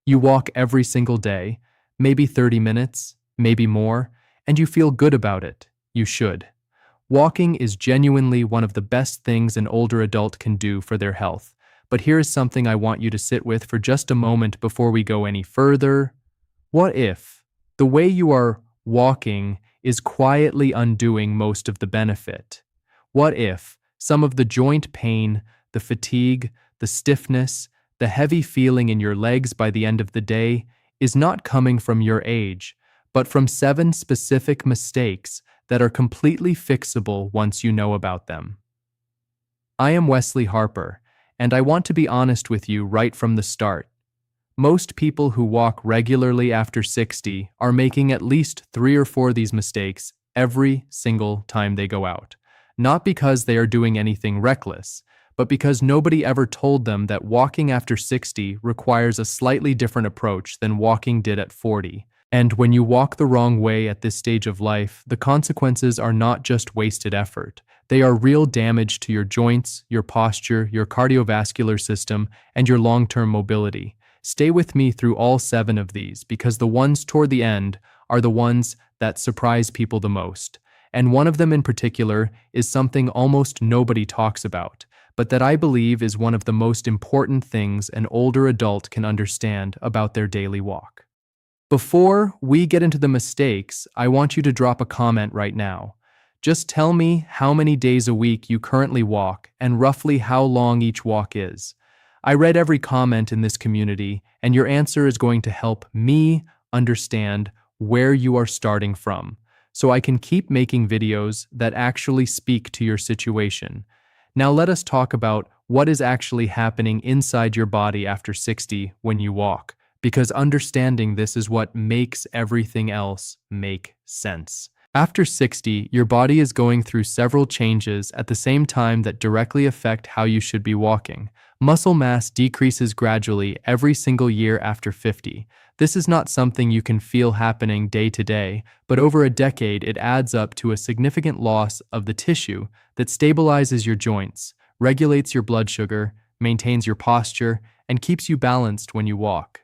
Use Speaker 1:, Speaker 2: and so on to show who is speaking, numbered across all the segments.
Speaker 1: You walk every single day, maybe 30 minutes, maybe more, and you feel good about it. You should. Walking is genuinely one of the best things an older adult can do for their health. But here is something I want you to sit with for just a moment before we go any further. What if the way you are walking is quietly undoing most of the benefit? What if some of the joint pain, the fatigue, the stiffness, the heavy feeling in your legs by the end of the day is not coming from your age, but from 7 specific mistakes that are completely fixable once you know about them? I am Wesley Harper, and I want to be honest with you right from the start. Most people who walk regularly after 60 are making at least 3 or 4 of these mistakes every single time they go out. Not because they are doing anything reckless, but because nobody ever told them that walking after 60 requires a slightly different approach than walking did at 40. And when you walk the wrong way at this stage of life, the consequences are not just wasted effort. They are real damage to your joints, your posture, your cardiovascular system, and your long-term mobility. Stay with me through all 7 of these, because the ones toward the end are the ones that surprise people the most. And one of them in particular is something almost nobody talks about, but that I believe is one of the most important things an older adult can understand about their daily walk. Before we get into the mistakes, I want you to drop a comment right now. Just tell me how many days a week you currently walk and roughly how long each walk is. I read every comment in this community, and your answer is going to help me understand where you are starting from, so I can keep making videos that actually speak to your situation. Now let us talk about what is actually happening inside your body after 60 when you walk, because understanding this is what makes everything else make sense. After 60, your body is going through several changes at the same time that directly affect how you should be walking. Muscle mass decreases gradually every single year after 50. This is not something you can feel happening day to day, but over a decade it adds up to a significant loss of the tissue that stabilizes your joints, regulates your blood sugar, maintains your posture, and keeps you balanced when you walk.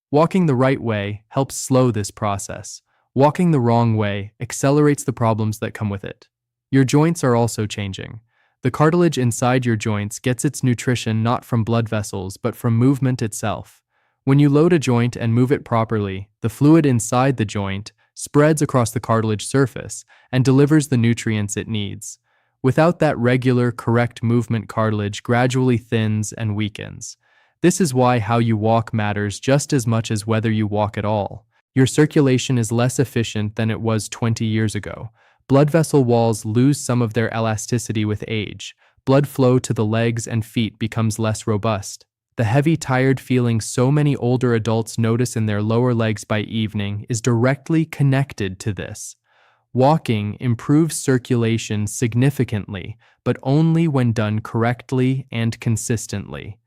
Speaker 1: Walking the right way helps slow this process. Walking the wrong way accelerates the problems that come with it. Your joints are also changing. The cartilage inside your joints gets its nutrition not from blood vessels, but from movement itself. When you load a joint and move it properly, the fluid inside the joint spreads across the cartilage surface and delivers the nutrients it needs. Without that regular, correct movement, cartilage gradually thins and weakens. This is why how you walk matters just as much as whether you walk at all. Your circulation is less efficient than it was 20 years ago. Blood vessel walls lose some of their elasticity with age. Blood flow to the legs and feet becomes less robust. The heavy, tired feeling so many older adults notice in their lower legs by evening is directly connected to this. Walking improves circulation significantly, but only when done correctly and consistently.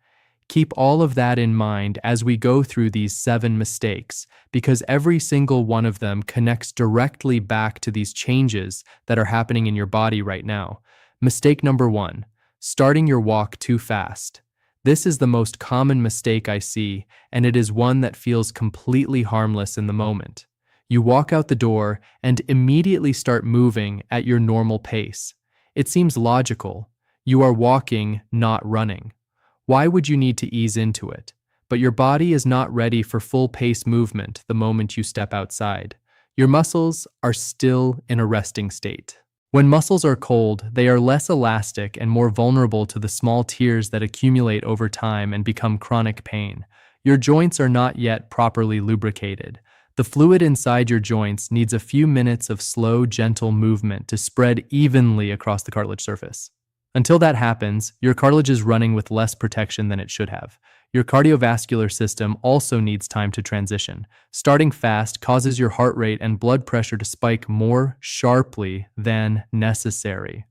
Speaker 1: Keep all of that in mind as we go through these 7 mistakes, because every single one of them connects directly back to these changes that are happening in your body right now. Mistake number 1, starting your walk too fast. This is the most common mistake I see, and it is one that feels completely harmless in the moment. You walk out the door and immediately start moving at your normal pace. It seems logical. You are walking, not running. Why would you need to ease into it? But your body is not ready for full pace movement the moment you step outside. Your muscles are still in a resting state. When muscles are cold, they are less elastic and more vulnerable to the small tears that accumulate over time and become chronic pain. Your joints are not yet properly lubricated. The fluid inside your joints needs a few minutes of slow, gentle movement to spread evenly across the cartilage surface. Until that happens, your cartilage is running with less protection than it should have. Your cardiovascular system also needs time to transition. Starting fast causes your heart rate and blood pressure to spike more sharply than necessary.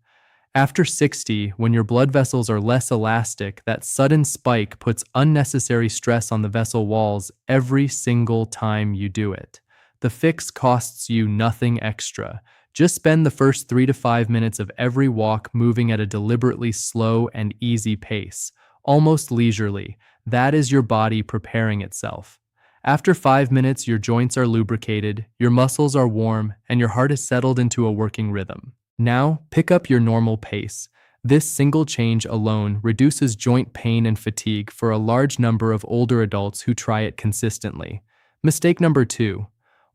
Speaker 1: After 60, when your blood vessels are less elastic, that sudden spike puts unnecessary stress on the vessel walls every single time you do it. The fix costs you nothing extra. Just spend the first 3 to 5 minutes of every walk moving at a deliberately slow and easy pace, almost leisurely. That is your body preparing itself. After 5 minutes, your joints are lubricated, your muscles are warm, and your heart is settled into a working rhythm. Now, pick up your normal pace. This single change alone reduces joint pain and fatigue for a large number of older adults who try it consistently. Mistake number 2.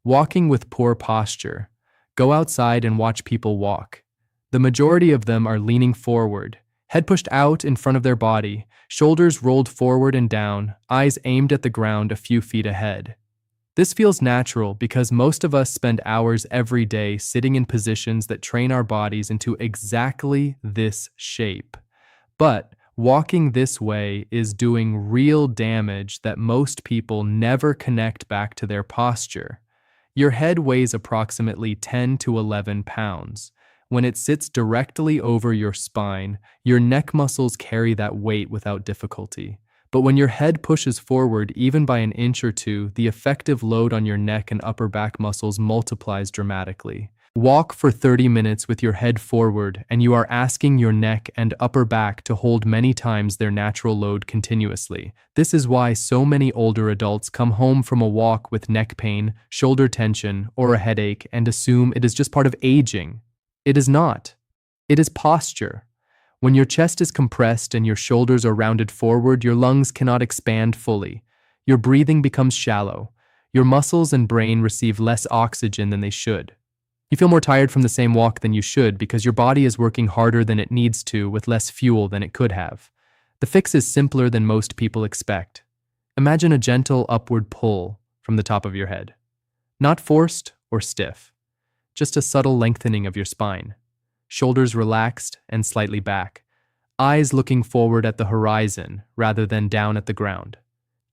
Speaker 1: Walking with poor posture. Go outside and watch people walk. The majority of them are leaning forward, head pushed out in front of their body, shoulders rolled forward and down, eyes aimed at the ground a few feet ahead. This feels natural because most of us spend hours every day sitting in positions that train our bodies into exactly this shape. But walking this way is doing real damage that most people never connect back to their posture. Your head weighs approximately 10 to 11 pounds. When it sits directly over your spine, your neck muscles carry that weight without difficulty. But when your head pushes forward even by an inch or two, the effective load on your neck and upper back muscles multiplies dramatically. Walk for 30 minutes with your head forward, and you are asking your neck and upper back to hold many times their natural load continuously. This is why so many older adults come home from a walk with neck pain, shoulder tension, or a headache and assume it is just part of aging. It is not. It is posture. When your chest is compressed and your shoulders are rounded forward, your lungs cannot expand fully. Your breathing becomes shallow. Your muscles and brain receive less oxygen than they should. You feel more tired from the same walk than you should because your body is working harder than it needs to with less fuel than it could have. The fix is simpler than most people expect. Imagine a gentle upward pull from the top of your head. Not forced or stiff, just a subtle lengthening of your spine. Shoulders relaxed and slightly back. Eyes looking forward at the horizon rather than down at the ground.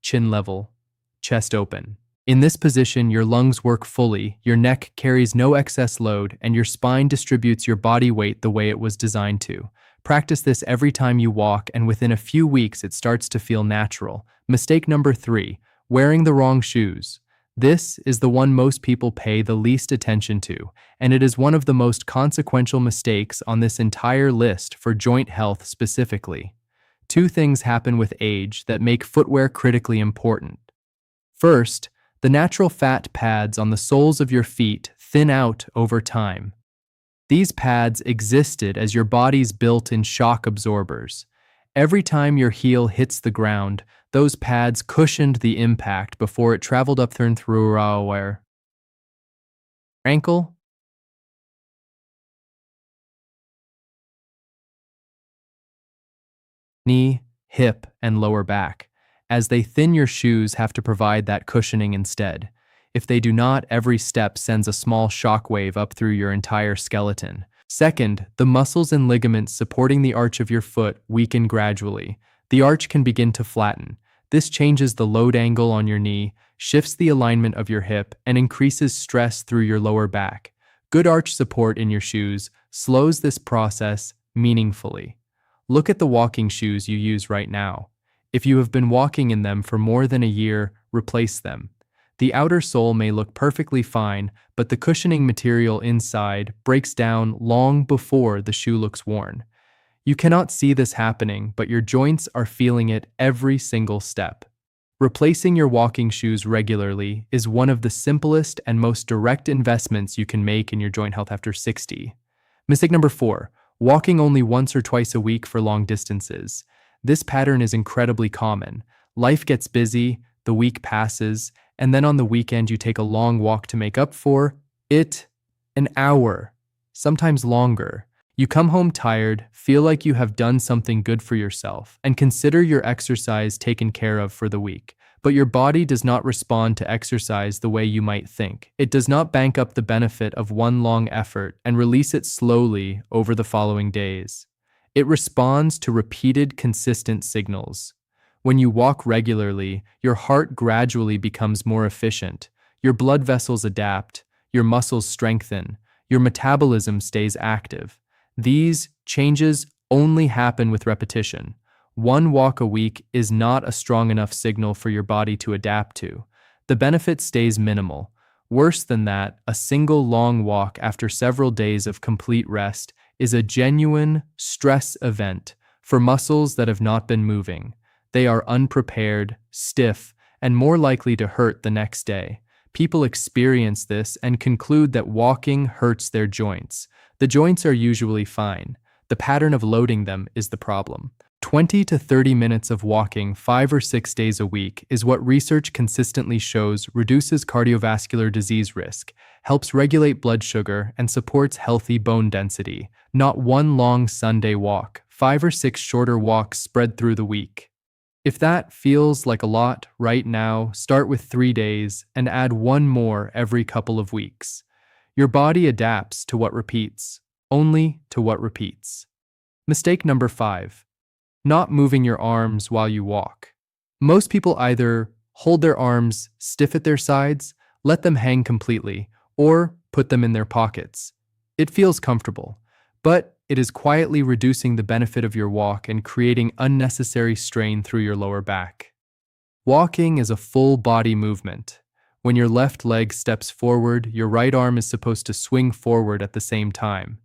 Speaker 1: Chin level, chest open. In this position, your lungs work fully, your neck carries no excess load, and your spine distributes your body weight the way it was designed to. Practice this every time you walk, and within a few weeks it starts to feel natural. Mistake number 3, wearing the wrong shoes. This is the one most people pay the least attention to, and it is one of the most consequential mistakes on this entire list for joint health specifically. 2 things happen with age that make footwear critically important. First, the natural fat pads on the soles of your feet thin out over time. These pads existed as your body's built-in shock absorbers. Every time your heel hits the ground, those pads cushioned the impact before it traveled up through your ankle, knee, hip, and lower back. As they thin, your shoes have to provide that cushioning instead. If they do not, every step sends a small shock wave up through your entire skeleton. Second, the muscles and ligaments supporting the arch of your foot weaken gradually. The arch can begin to flatten. This changes the load angle on your knee, shifts the alignment of your hip, and increases stress through your lower back. Good arch support in your shoes slows this process meaningfully. Look at the walking shoes you use right now. If you have been walking in them for more than a year, replace them. The outer sole may look perfectly fine, but the cushioning material inside breaks down long before the shoe looks worn. You cannot see this happening, but your joints are feeling it every single step. Replacing your walking shoes regularly is one of the simplest and most direct investments you can make in your joint health after 60. Mistake number 4, walking only once or twice a week for long distances. This pattern is incredibly common. Life gets busy, the week passes, and then on the weekend you take a long walk to make up for it. An hour, sometimes longer. You come home tired, feel like you have done something good for yourself, and consider your exercise taken care of for the week. But your body does not respond to exercise the way you might think. It does not bank up the benefit of one long effort and release it slowly over the following days. It responds to repeated, consistent signals. When you walk regularly, your heart gradually becomes more efficient, your blood vessels adapt, your muscles strengthen, your metabolism stays active. These changes only happen with repetition. One walk a week is not a strong enough signal for your body to adapt to. The benefit stays minimal. Worse than that, a single long walk after several days of complete rest is a genuine stress event for muscles that have not been moving. They are unprepared, stiff, and more likely to hurt the next day. People experience this and conclude that walking hurts their joints. The joints are usually fine. The pattern of loading them is the problem. 20 to 30 minutes of walking 5 or 6 days a week is what research consistently shows reduces cardiovascular disease risk, helps regulate blood sugar, and supports healthy bone density. Not one long Sunday walk, 5 or 6 shorter walks spread through the week. If that feels like a lot right now, start with 3 days and add one more every couple of weeks. Your body adapts to what repeats, only to what repeats. Mistake number 5. Not moving your arms while you walk. Most people either hold their arms stiff at their sides, let them hang completely, or put them in their pockets. It feels comfortable, but it is quietly reducing the benefit of your walk and creating unnecessary strain through your lower back. Walking is a full body movement. When your left leg steps forward, your right arm is supposed to swing forward at the same time.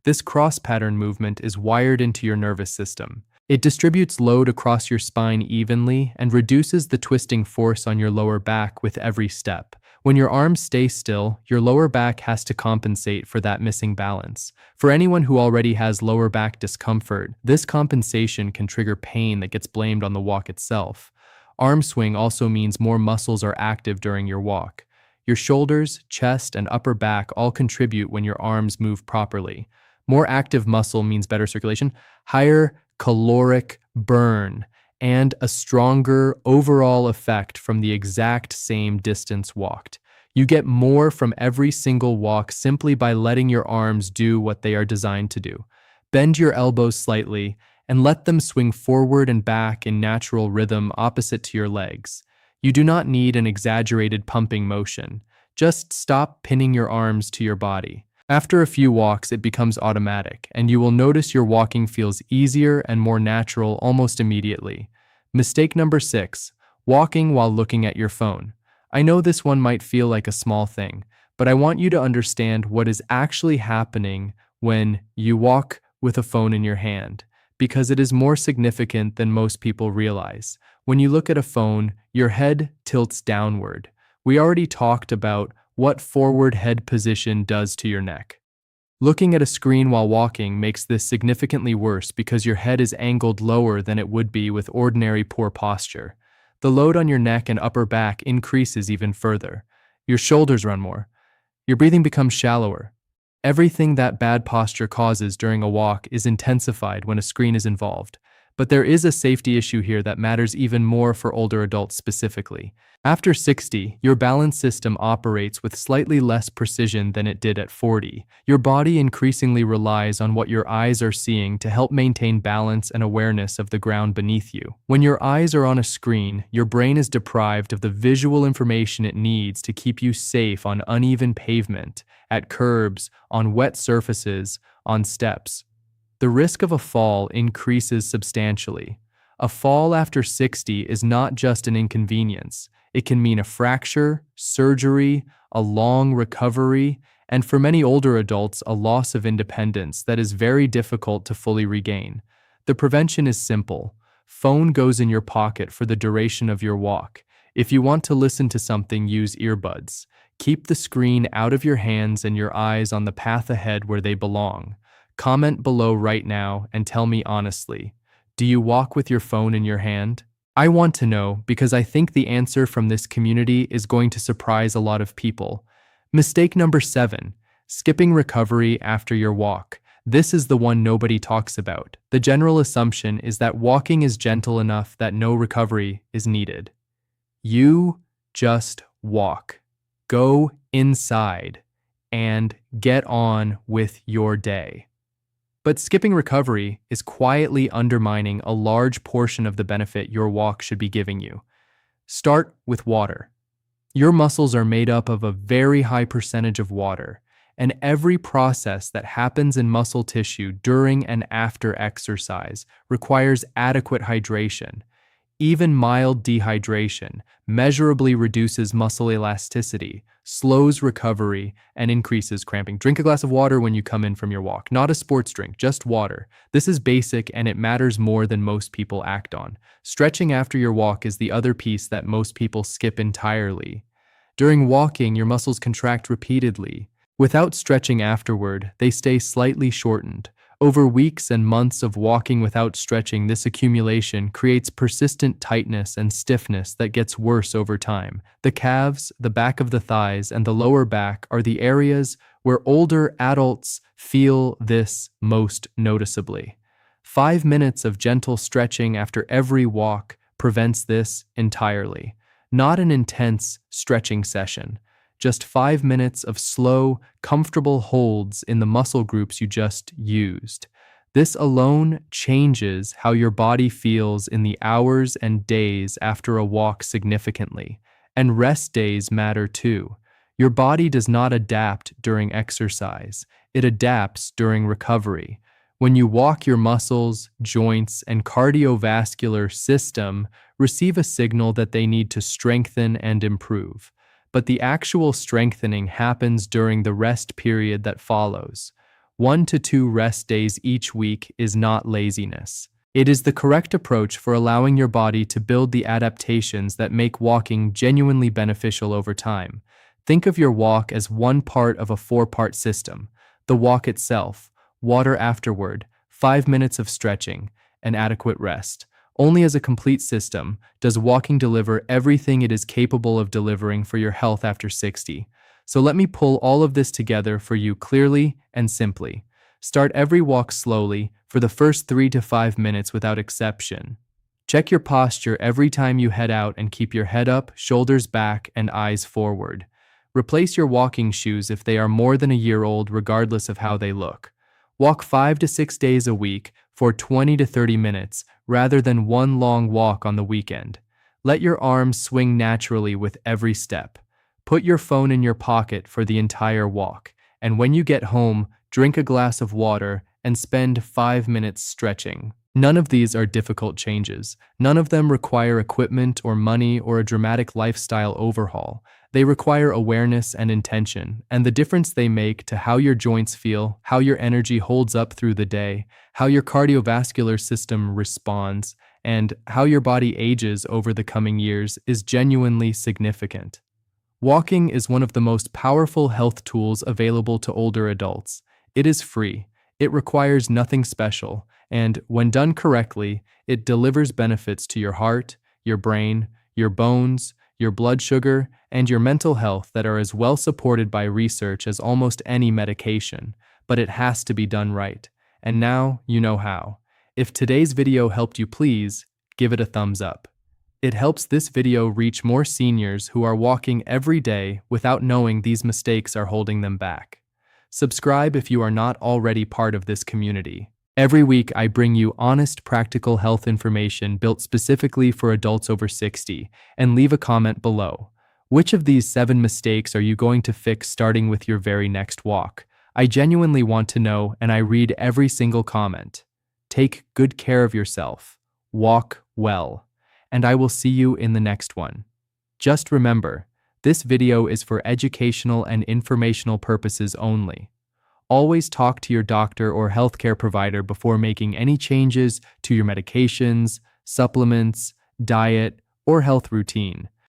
Speaker 1: This cross-pattern movement is wired into your nervous system. It distributes load across your spine evenly and reduces the twisting force on your lower back with every step. When your arms stay still, your lower back has to compensate for that missing balance. For anyone who already has lower back discomfort, this compensation can trigger pain that gets blamed on the walk itself. Arm swing also means more muscles are active during your walk. Your shoulders, chest, and upper back all contribute when your arms move properly. More active muscle means better circulation, higher caloric burn, and a stronger overall effect from the exact same distance walked. You get more from every single walk simply by letting your arms do what they are designed to do. Bend your elbows slightly and let them swing forward and back in natural rhythm opposite to your legs. You do not need an exaggerated pumping motion. Just stop pinning your arms to your body. After a few walks, it becomes automatic, and you will notice your walking feels easier and more natural almost immediately. Mistake number 6, walking while looking at your phone. I know this one might feel like a small thing, but I want you to understand what is actually happening when you walk with a phone in your hand, because it is more significant than most people realize. When you look at a phone, your head tilts downward. We already talked about what forward head position does to your neck. Looking at a screen while walking makes this significantly worse because your head is angled lower than it would be with ordinary poor posture. The load on your neck and upper back increases even further. Your shoulders run more. Your breathing becomes shallower. Everything that bad posture causes during a walk is intensified when a screen is involved. But there is a safety issue here that matters even more for older adults specifically. After 60, your balance system operates with slightly less precision than it did at 40. Your body increasingly relies on what your eyes are seeing to help maintain balance and awareness of the ground beneath you. When your eyes are on a screen, your brain is deprived of the visual information it needs to keep you safe on uneven pavement, at curbs, on wet surfaces, on steps. The risk of a fall increases substantially. A fall after 60 is not just an inconvenience. It can mean a fracture, surgery, a long recovery, and for many older adults, a loss of independence that is very difficult to fully regain. The prevention is simple. Phone goes in your pocket for the duration of your walk. If you want to listen to something, use earbuds. Keep the screen out of your hands and your eyes on the path ahead where they belong. Comment below right now and tell me honestly, do you walk with your phone in your hand? I want to know because I think the answer from this community is going to surprise a lot of people. Mistake number 7, skipping recovery after your walk. This is the one nobody talks about. The general assumption is that walking is gentle enough that no recovery is needed. You just walk. Go inside and get on with your day. But skipping recovery is quietly undermining a large portion of the benefit your walk should be giving you. Start with water. Your muscles are made up of a very high percentage of water, and every process that happens in muscle tissue during and after exercise requires adequate hydration. Even mild dehydration measurably reduces muscle elasticity, slows recovery, and increases cramping. Drink a glass of water when you come in from your walk. Not a sports drink, just water. This is basic and it matters more than most people act on. Stretching after your walk is the other piece that most people skip entirely. During walking, your muscles contract repeatedly. Without stretching afterward, they stay slightly shortened. Over weeks and months of walking without stretching, this accumulation creates persistent tightness and stiffness that gets worse over time. The calves, the back of the thighs, and the lower back are the areas where older adults feel this most noticeably. 5 minutes of gentle stretching after every walk prevents this entirely. Not an intense stretching session. Just 5 minutes of slow, comfortable holds in the muscle groups you just used. This alone changes how your body feels in the hours and days after a walk significantly. And rest days matter too. Your body does not adapt during exercise. It adapts during recovery. When you walk, your muscles, joints, and cardiovascular system receive a signal that they need to strengthen and improve. But the actual strengthening happens during the rest period that follows. 1 to 2 rest days each week is not laziness. It is the correct approach for allowing your body to build the adaptations that make walking genuinely beneficial over time. Think of your walk as one part of a 4-part system: the walk itself, water afterward, 5 minutes of stretching, and adequate rest. Only as a complete system does walking deliver everything it is capable of delivering for your health after 60. So let me pull all of this together for you clearly and simply. Start every walk slowly for the first 3 to 5 minutes without exception. Check your posture every time you head out and keep your head up, shoulders back, and eyes forward. Replace your walking shoes if they are more than a year old, regardless of how they look. Walk 5 to 6 days a week for 20 to 30 minutes rather than one long walk on the weekend. Let your arms swing naturally with every step. Put your phone in your pocket for the entire walk, and when you get home, drink a glass of water and spend 5 minutes stretching. None of these are difficult changes. None of them require equipment or money or a dramatic lifestyle overhaul. They require awareness and intention, and the difference they make to how your joints feel, how your energy holds up through the day, how your cardiovascular system responds, and how your body ages over the coming years is genuinely significant. Walking is one of the most powerful health tools available to older adults. It is free. It requires nothing special, and when done correctly, it delivers benefits to your heart, your brain, your bones, your blood sugar, and your mental health that are as well supported by research as almost any medication, but it has to be done right. And now you know how. If today's video helped you, please give it a thumbs up. It helps this video reach more seniors who are walking every day without knowing these mistakes are holding them back. Subscribe if you are not already part of this community. Every week, I bring you honest, practical health information built specifically for adults over 60, and leave a comment below. Which of these 7 mistakes are you going to fix starting with your very next walk? I genuinely want to know, and I read every single comment. Take good care of yourself. Walk well. And I will see you in the next one. Just remember, this video is for educational and informational purposes only. Always talk to your doctor or healthcare provider before making any changes to your medications, supplements, diet, or health routine.